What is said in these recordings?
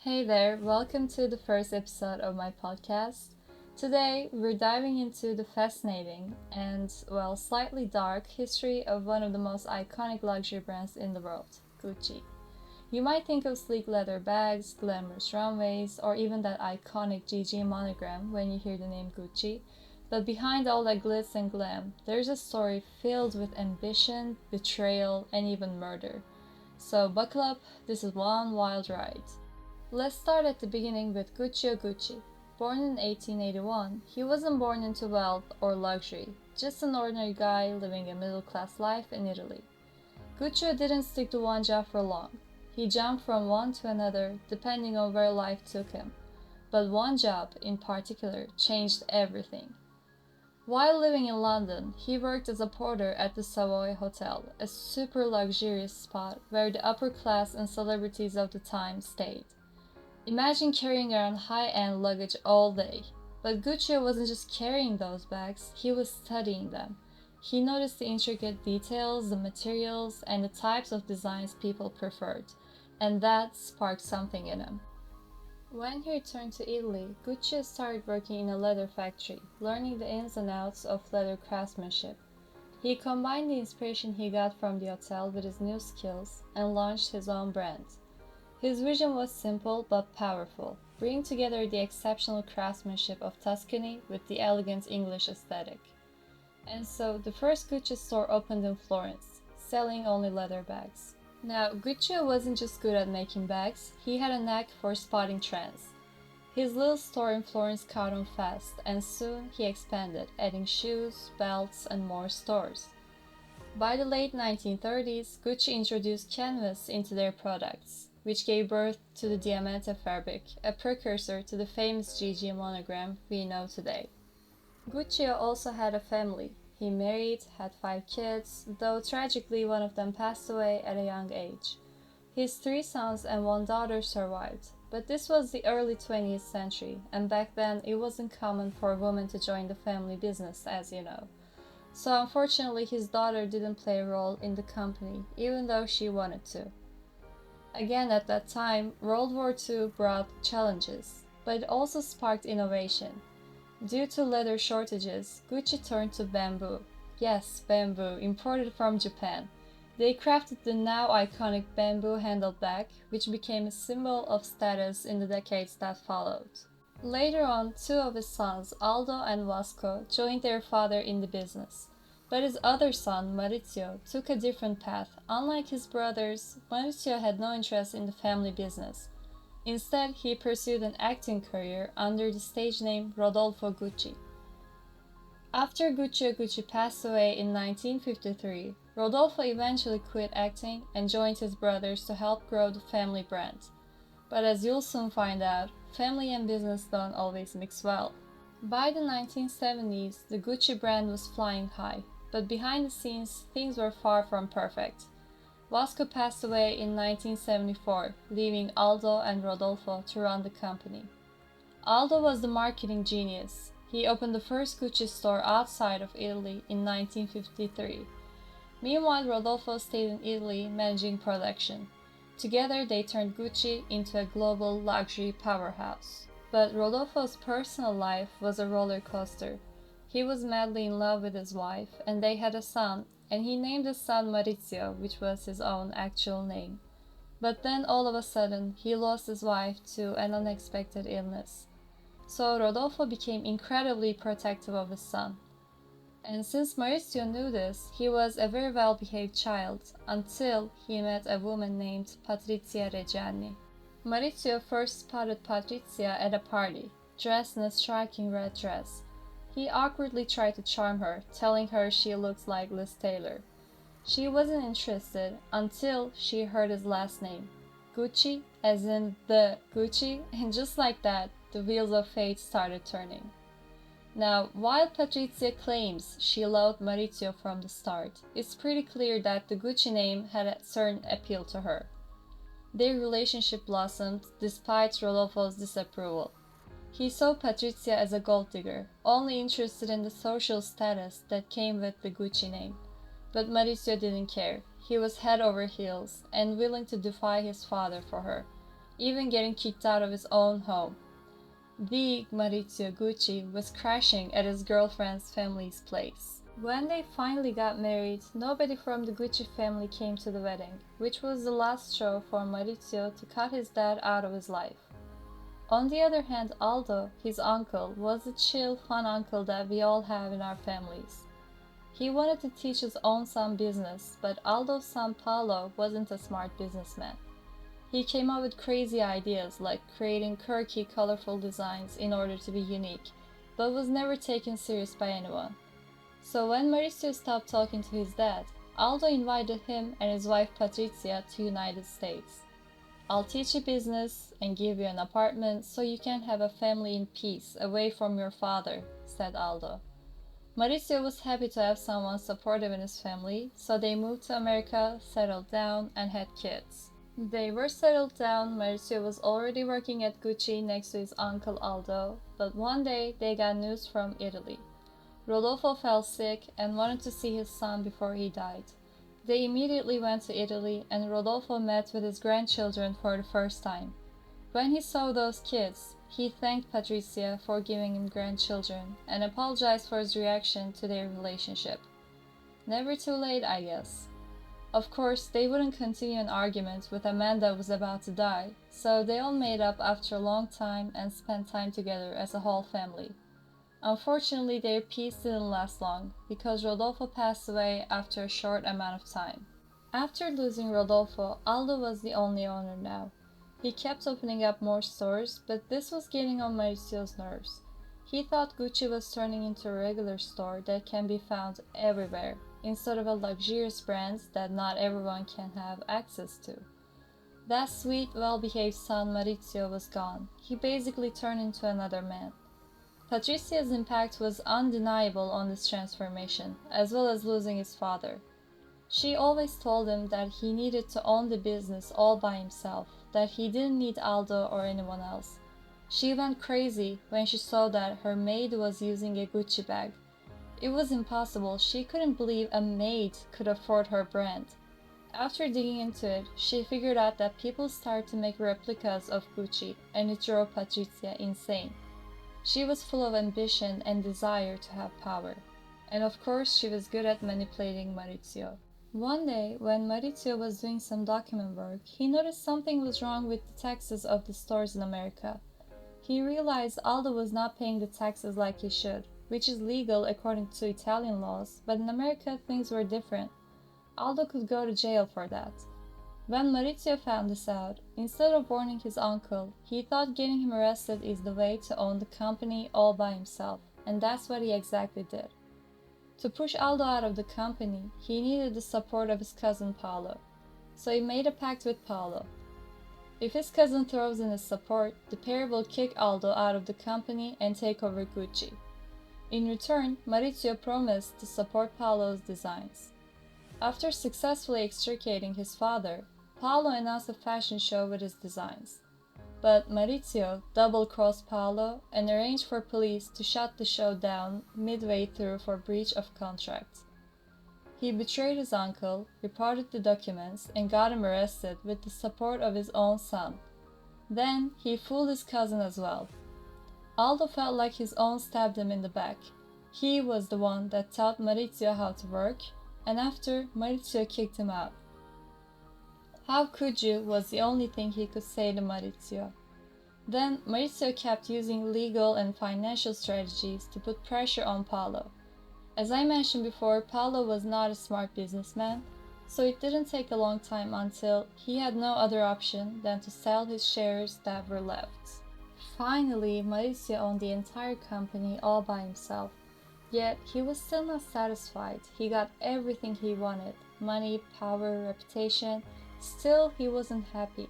Hey there, welcome to the first episode of my podcast. Today, we're diving into the fascinating and, slightly dark history of one of the most iconic luxury brands in the world, Gucci. You might think of sleek leather bags, glamorous runways, or even that iconic GG monogram when you hear the name Gucci, but behind all that glitz and glam, there's a story filled with ambition, betrayal, and even murder. So buckle up, this is one wild ride. Let's start at the beginning with Guccio Gucci. Born in 1881, he wasn't born into wealth or luxury, just an ordinary guy living a middle class life in Italy. Guccio didn't stick to one job for long. He jumped from one to another depending on where life took him. But one job, in particular, changed everything. While living in London, he worked as a porter at the Savoy Hotel, a super luxurious spot where the upper class and celebrities of the time stayed. Imagine carrying around high-end luggage all day. But Guccio wasn't just carrying those bags, he was studying them. He noticed the intricate details, the materials, and the types of designs people preferred, and that sparked something in him. When he returned to Italy, Guccio started working in a leather factory, learning the ins and outs of leather craftsmanship. He combined the inspiration he got from the hotel with his new skills and launched his own brand. His vision was simple but powerful, bringing together the exceptional craftsmanship of Tuscany with the elegant English aesthetic. And so the first Gucci store opened in Florence, selling only leather bags. Now, Gucci wasn't just good at making bags, he had a knack for spotting trends. His little store in Florence caught on fast, and soon he expanded, adding shoes, belts, and more stores. By the late 1930s, Gucci introduced canvas into their products, which gave birth to the Diamante fabric, a precursor to the famous GG monogram we know today. Guccio also had a family. He married, had 5 kids, though tragically one of them passed away at a young age. His 3 sons and one daughter survived, but this was the early 20th century, and back then it wasn't common for a woman to join the family business, as you know. So unfortunately his daughter didn't play a role in the company, even though she wanted to. Again, at that time, World War II brought challenges, but it also sparked innovation. Due to leather shortages, Gucci turned to bamboo. Yes, bamboo, imported from Japan. They crafted the now iconic bamboo handled bag, which became a symbol of status in the decades that followed. Later on, 2 of his sons, Aldo and Vasco, joined their father in the business. But his other son, Maurizio, took a different path. Unlike his brothers, Maurizio had no interest in the family business. Instead, he pursued an acting career under the stage name Rodolfo Gucci. After Guccio Gucci passed away in 1953, Rodolfo eventually quit acting and joined his brothers to help grow the family brand. But as you'll soon find out, family and business don't always mix well. By the 1970s, the Gucci brand was flying high, but behind the scenes, things were far from perfect. Vasco passed away in 1974, leaving Aldo and Rodolfo to run the company. Aldo was the marketing genius. He opened the first Gucci store outside of Italy in 1953. Meanwhile, Rodolfo stayed in Italy managing production. Together, they turned Gucci into a global luxury powerhouse. But Rodolfo's personal life was a roller coaster. He was madly in love with his wife, and they had a son, and he named his son Maurizio, which was his own actual name. But then all of a sudden, he lost his wife to an unexpected illness. So Rodolfo became incredibly protective of his son. And since Maurizio knew this, he was a very well-behaved child until he met a woman named Patrizia Reggiani. Maurizio first spotted Patrizia at a party, dressed in a striking red dress. He awkwardly tried to charm her, telling her she looked like Liz Taylor. She wasn't interested until she heard his last name, Gucci, as in the Gucci, and just like that, the wheels of fate started turning. Now, while Patrizia claims she loved Maurizio from the start, it's pretty clear that the Gucci name had a certain appeal to her. Their relationship blossomed despite Rodolfo's disapproval. He saw Patrizia as a gold digger, only interested in the social status that came with the Gucci name. But Maurizio didn't care. He was head over heels and willing to defy his father for her. even getting kicked out of his own home. The Maurizio Gucci was crashing at his girlfriend's family's place. When they finally got married, nobody from the Gucci family came to the wedding, which was the last straw for Maurizio to cut his dad out of his life. On the other hand, Aldo, his uncle, was the chill, fun uncle that we all have in our families. He wanted to teach his own son business, but Aldo's son Paolo wasn't a smart businessman. He came up with crazy ideas like creating quirky, colorful designs in order to be unique, but was never taken serious by anyone. So when Mauricio stopped talking to his dad, Aldo invited him and his wife Patricia to United States. "I'll teach you business and give you an apartment so you can have a family in peace away from your father," said Aldo. Mauricio was happy to have someone supportive in his family, so they moved to America, settled down, and had kids. They were settled down. Mauricio was already working at Gucci next to his uncle Aldo, but one day they got news from Italy. Rodolfo fell sick and wanted to see his son before he died. They immediately went to Italy, and Rodolfo met with his grandchildren for the first time. When he saw those kids, he thanked Patricia for giving him grandchildren and apologized for his reaction to their relationship. Never too late, I guess. Of course, they wouldn't continue an argument with a man that was about to die, so they all made up after a long time and spent time together as a whole family. Unfortunately, their peace didn't last long, because Rodolfo passed away after a short amount of time. After losing Rodolfo, Aldo was the only owner now. He kept opening up more stores, but this was getting on Mauricio's nerves. He thought Gucci was turning into a regular store that can be found everywhere, instead of a luxurious brand that not everyone can have access to. That sweet, well-behaved son Maurizio was gone. He basically turned into another man. Patricia's impact was undeniable on this transformation, as well as losing his father. She always told him that he needed to own the business all by himself, that he didn't need Aldo or anyone else. She went crazy when she saw that her maid was using a Gucci bag. It was impossible. She couldn't believe a maid could afford her brand. After digging into it, she figured out that people started to make replicas of Gucci, and it drove Patricia insane. She was full of ambition and desire to have power. And of course, she was good at manipulating Maurizio. One day, when Maurizio was doing some document work, he noticed something was wrong with the taxes of the stores in America. He realized Aldo was not paying the taxes like he should, which is legal according to Italian laws, but in America things were different. Aldo could go to jail for that. When Maurizio found this out, instead of warning his uncle, he thought getting him arrested is the way to own the company all by himself, and that's what he exactly did. To push Aldo out of the company, he needed the support of his cousin Paolo, so he made a pact with Paolo. If his cousin throws in his support, the pair will kick Aldo out of the company and take over Gucci. In return, Maurizio promised to support Paolo's designs. After successfully extricating his father, Paolo announced a fashion show with his designs. But Maurizio double-crossed Paolo and arranged for police to shut the show down midway through for breach of contract. He betrayed his uncle, reported the documents, and got him arrested with the support of his own son. Then he fooled his cousin as well. Aldo felt like his own stabbed him in the back. He was the one that taught Maurizio how to work, and after, Maurizio kicked him out. "How could you?" was the only thing he could say to Maurizio. Then Maurizio kept using legal and financial strategies to put pressure on Paolo. As I mentioned before, Paolo was not a smart businessman, so it didn't take a long time until he had no other option than to sell his shares that were left. Finally, Maurizio owned the entire company all by himself. Yet, he was still not satisfied. He got everything he wanted: money, power, reputation. Still, he wasn't happy.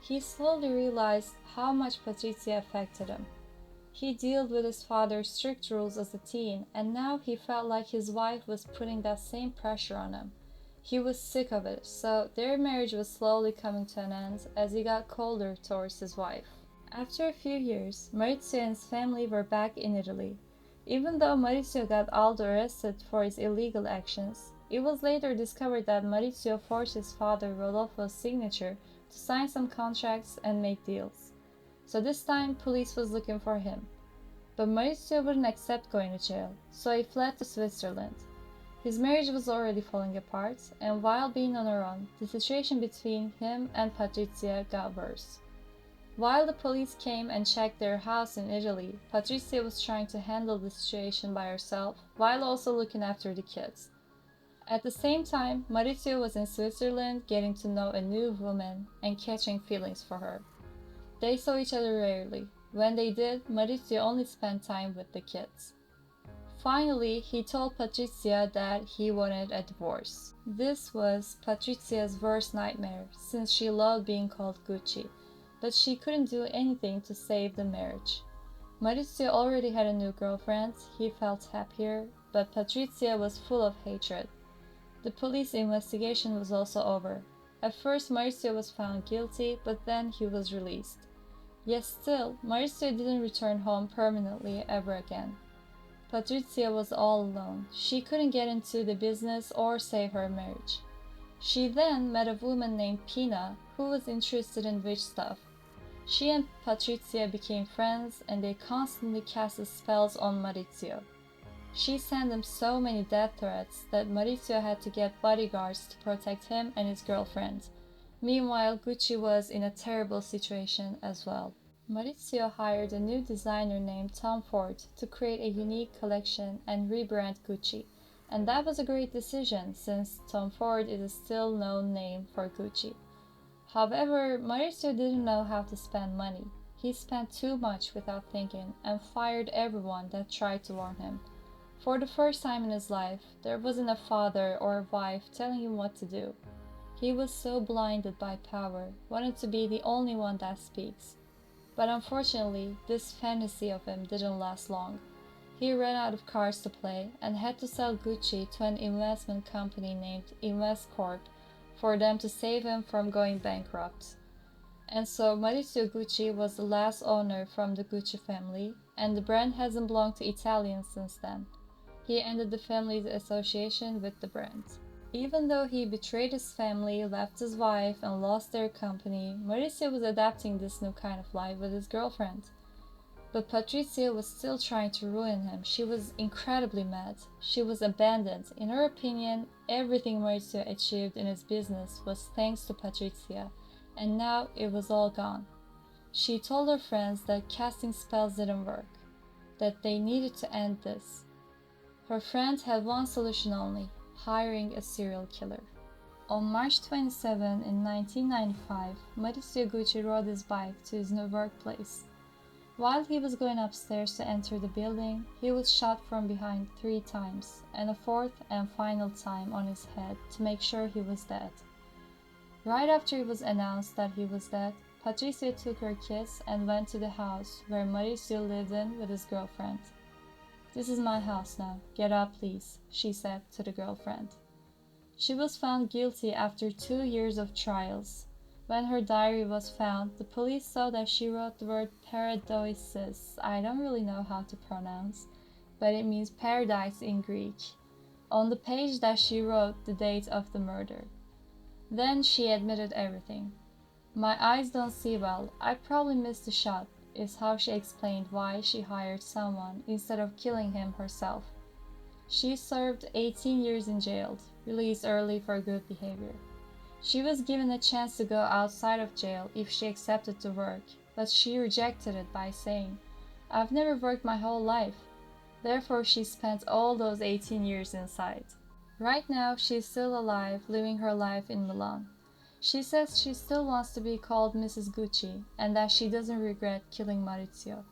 He slowly realized how much Patricia affected him. He dealt with his father's strict rules as a teen, and now he felt like his wife was putting that same pressure on him. He was sick of it, so their marriage was slowly coming to an end as he got colder towards his wife. After a few years, Maurizio and his family were back in Italy. Even though Maurizio got Aldo arrested for his illegal actions, it was later discovered that Maurizio forged his father Rodolfo's signature to sign some contracts and make deals. So this time, police was looking for him. But Maurizio wouldn't accept going to jail, so he fled to Switzerland. His marriage was already falling apart, and while being on her own, the situation between him and Patrizia got worse. While the police came and checked their house in Italy, Patrizia was trying to handle the situation by herself, while also looking after the kids. At the same time, Maurizio was in Switzerland getting to know a new woman and catching feelings for her. They saw each other rarely. When they did, Maurizio only spent time with the kids. Finally, he told Patrizia that he wanted a divorce. This was Patrizia's worst nightmare, since she loved being called Gucci, but she couldn't do anything to save the marriage. Maurizio already had a new girlfriend, he felt happier, but Patrizia was full of hatred. The police investigation was also over. At first, Maurizio was found guilty, but then he was released. Yet still, Maurizio didn't return home permanently ever again. Patrizia was all alone. She couldn't get into the business or save her marriage. She then met a woman named Pina who was interested in witch stuff. She and Patrizia became friends and they constantly casted spells on Maurizio. She sent him so many death threats that Maurizio had to get bodyguards to protect him and his girlfriend. Meanwhile, Gucci was in a terrible situation as well. Maurizio hired a new designer named Tom Ford to create a unique collection and rebrand Gucci, and that was a great decision since Tom Ford is a still known name for Gucci. However, Maurizio didn't know how to spend money. He spent too much without thinking and fired everyone that tried to warn him. For the first time in his life, there wasn't a father or a wife telling him what to do. He was so blinded by power, wanted to be the only one that speaks. But unfortunately, this fantasy of him didn't last long. He ran out of cards to play and had to sell Gucci to an investment company named InvestCorp for them to save him from going bankrupt. And so Maurizio Gucci was the last owner from the Gucci family, and the brand hasn't belonged to Italians since then. He ended the family's association with the brand. Even though he betrayed his family, left his wife, and lost their company, Maurizio was adapting this new kind of life with his girlfriend. But Patrizia was still trying to ruin him. She was incredibly mad. She was abandoned. In her opinion, everything Maurizio achieved in his business was thanks to Patrizia, and now it was all gone. She told her friends that casting spells didn't work, that they needed to end this. Her friend had one solution only: hiring a serial killer. On March 27 in 1995, Maurizio Gucci rode his bike to his new workplace. While he was going upstairs to enter the building, he was shot from behind 3 times, and a 4th and final time on his head to make sure he was dead. Right after it was announced that he was dead, Patrizia took her kids and went to the house where Maurizio lived in with his girlfriend. "This is my house now. Get up, please," she said to the girlfriend. She was found guilty after 2 years of trials. When her diary was found, the police saw that she wrote the word paradoisis. I don't really know how to pronounce, but it means paradise in Greek, on the page that she wrote the date of the murder. Then she admitted everything. "My eyes don't see well. I probably missed the shot," is how she explained why she hired someone instead of killing him herself. She served 18 years in jail, released early for good behavior. She was given a chance to go outside of jail if she accepted to work, but she rejected it by saying, "I've never worked my whole life." Therefore, she spent all those 18 years inside. Right now, she's still alive, living her life in Milan. She says she still wants to be called Mrs. Gucci and that she doesn't regret killing Maurizio.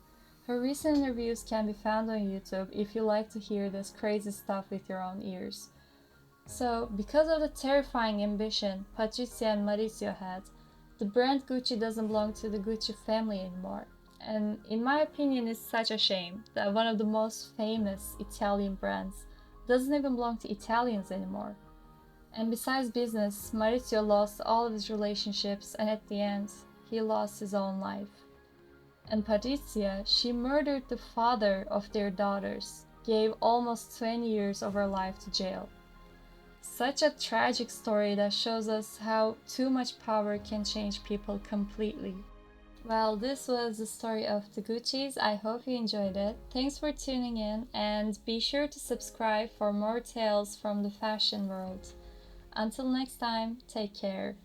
Her recent interviews can be found on YouTube if you like to hear this crazy stuff with your own ears. So, because of the terrifying ambition Patrizia and Maurizio had, the brand Gucci doesn't belong to the Gucci family anymore. And in my opinion, it's such a shame that one of the most famous Italian brands doesn't even belong to Italians anymore. And besides business, Maurizio lost all of his relationships, and at the end, he lost his own life. And Patrizia, she murdered the father of their daughters, gave almost 20 years of her life to jail. Such a tragic story that shows us how too much power can change people completely. Well, this was the story of the Gucci's. I hope you enjoyed it. Thanks for tuning in, and be sure to subscribe for more tales from the fashion world. Until next time, take care.